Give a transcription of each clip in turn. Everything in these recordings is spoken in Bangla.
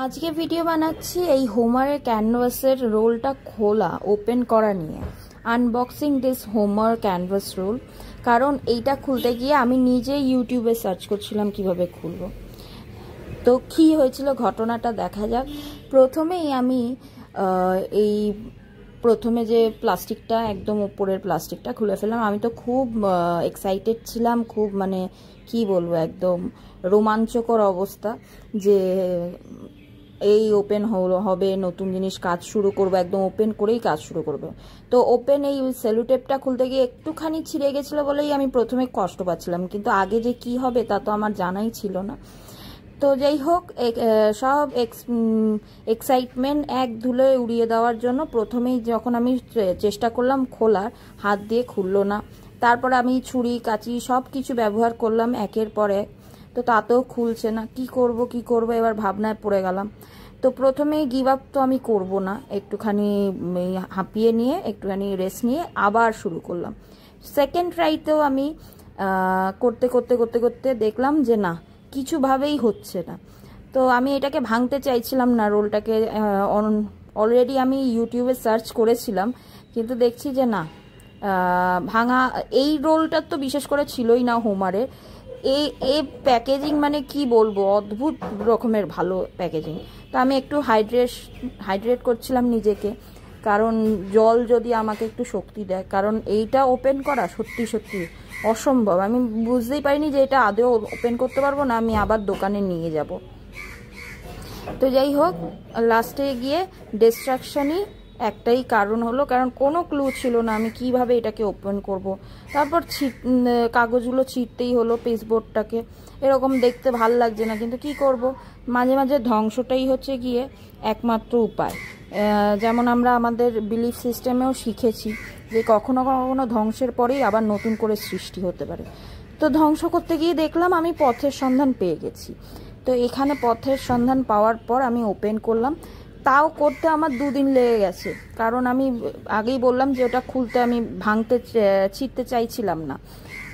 আজকে ভিডিও বানাচ্ছি এই হোমারের ক্যানভাসের রোলটা খোলা ওপেন করা নিয়ে। Unboxing this Homer canvas roll. কারণ এইটা খুলতে গিয়ে আমি নিজে ইউটিউবে সার্চ করছিলাম কিভাবে খুলবো। তো কি হয়েছিল ঘটনাটা দেখা যাক। প্রথমেই আমি প্রথমে যে প্লাস্টিকটা একদম উপরের প্লাস্টিকটা খুলে ফেললাম। আমি তো খুব এক্সাইটেড ছিলাম, খুব মানে কি বলবো, একদম রোমাঞ্চকর অবস্থা যে এই ওপেন হবে, নতুন জিনিস কাজ শুরু করবো, একদম ওপেন করেই কাজ শুরু করবো। তো ওপেন এই সেলুটেপটা খুলতে গিয়ে একটুখানি ছিঁড়ে গেছিলো বলেই আমি প্রথমে কষ্ট পাচ্ছিলাম, কিন্তু আগে যে কি হবে তা তো আমার জানাই ছিল না। তো যাই হোক, সব এক্সাইটমেন্ট এক ধুলোয় উড়িয়ে দেওয়ার জন্য প্রথমেই যখন আমি চেষ্টা করলাম খোলার, হাত দিয়ে খুললো না। তারপর আমি ছুরি কাঁচি সব কিছু ব্যবহার করলাম একের পর এক, তো তাতেও খুলছে না। কি করব এবার ভাবনায় পড়ে গেলাম। তো প্রথমেই গিভ আপ তো আমি করব না, একটুখানি হাঁপিয়ে নিয়ে একটুখানি রেস্ট নিয়ে আবার শুরু করলাম। সেকেন্ড ট্রাইতেও আমি করতে করতে করতে করতে দেখলাম যে না, কিছুভাবেই হচ্ছে না। তো আমি এটাকে ভাঙতে চাইছিলাম না রোলটাকে। অলরেডি আমি ইউটিউবে সার্চ করেছিলাম, কিন্তু দেখছি যে না, ভাঙা এই রোলটার তো বিশেষ করে ছিলই না হোমারের। এই প্যাকেজিং মানে কি বলবো, অদ্ভুত রকমের ভালো প্যাকেজিং। তো আমি একটু হাইড্রেট করছিলাম নিজেকে, কারণ জল যদি আমাকে একটু শক্তি দেয়, কারণ এইটা ওপেন করা সত্যি সত্যি অসম্ভব। আমি বুঝতেই পারিনি যে এটা আদৌ ওপেন করতে পারবো না, আমি আবার দোকানে নিয়ে যাব। তো যাই হোক, লাস্টে গিয়ে ডিস্ট্রাকশনই একটাই কারণ হলো, কারণ কোনো ক্লু ছিল না আমি কিভাবে এটাকে ওপেন করব। তারপর কাগজগুলো ছিঁড়তেই হলো পেস্টবোর্ডটাকে। এরকম দেখতে ভাল লাগছে না, কিন্তু কি করব, মাঝে মাঝে ধ্বংসটাই হচ্ছে গিয়ে একমাত্র উপায়। যেমন আমরা আমাদের বিলিফ সিস্টেমেও শিখেছি যে কখনো কখনো ধ্বংসের পরেই আবার নতুন করে সৃষ্টি হতে পারে। তো ধ্বংস করতে গিয়ে দেখলাম আমি পথের সন্ধান পেয়ে গেছি। তো এখানে পথের সন্ধান পাওয়ার পর আমি ওপেন করলাম। তাও করতে আমার 2 দিন লেগে গেছে, কারণ আমি আগেই বললাম যে ওটা খুলতে আমি ছিঁড়তে চাইছিলাম না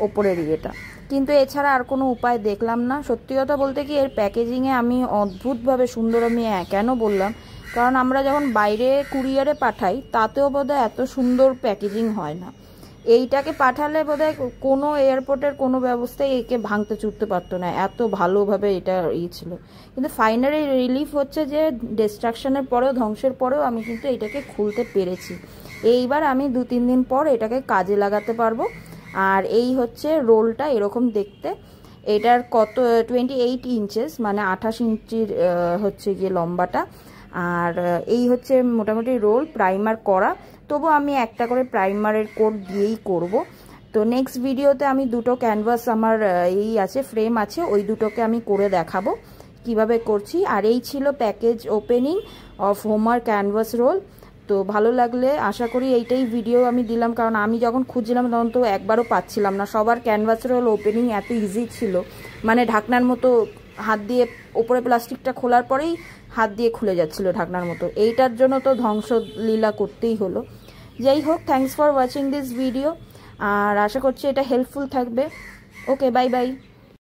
ওপরের ইয়েটা। কিন্তু এছাড়া আর কোনো উপায় দেখলাম না। সত্যি কথা বলতে কি, এর প্যাকেজিংয়ে আমি অদ্ভুতভাবে সুন্দর, আমি কেন বললাম, কারণ আমরা যখন বাইরে কুরিয়ারে পাঠাই তাতেও বোধহয় এত সুন্দর প্যাকেজিং হয় না। এইটাকে পাঠালে বোধহয় কোনো এয়ারপোর্টের কোনো ব্যবস্থায় একে ভাঙতে চুরতে পারতো না, এত ভালোভাবে এটা ছিল। কিন্তু ফাইনালি রিলিফ হচ্ছে যে ডিস্ট্রাকশনের পরেও, ধ্বংসের পরেও আমি কিন্তু এটাকে খুলতে পেরেছি। এইবার আমি 2-3 দিন পর এটাকে কাজে লাগাতে পারবো। আর এই হচ্ছে রোলটা, এরকম দেখতে। এটার 28 ইঞ্চেস, মানে 28 ইঞ্চির হচ্ছে গিয়ে লম্বাটা। আর এই হচ্ছে মোটামুটি রোল, প্রাইমার করা। তবু আমি একটা করে প্রাইমারের কোট দিয়েই করব। তো নেক্সট ভিডিওতে আমি 2টো ক্যানভাস আমার ফ্রেম আছে, ওই দুটোকে আমি করে দেখাবো কিভাবে করছি। আর এই ছিল package opening of Homer canvas roll. তো ভালো লাগলে আশা করি এইটাই ভিডিও আমি দিলাম, কারণ আমি যখন খুঁজছিলাম তখন তো একবারও পাচ্ছিলাম না। সবার ক্যানভাস রোল ওপেনিং এত ইজি ছিল, মানে ঢাকনার মতো হাত দিয়ে ওপরে প্লাস্টিকটা খোলার পরেই হাত দিয়ে খুলে যাচ্ছিল ঢাকনার মতো। এইটার জন্য তো ধ্বংসলীলা করতেই হলো। যাই হোক, thanks for watching this video, আর আশা করছি এটা হেল্পফুল থাকবে। Okay, bye by.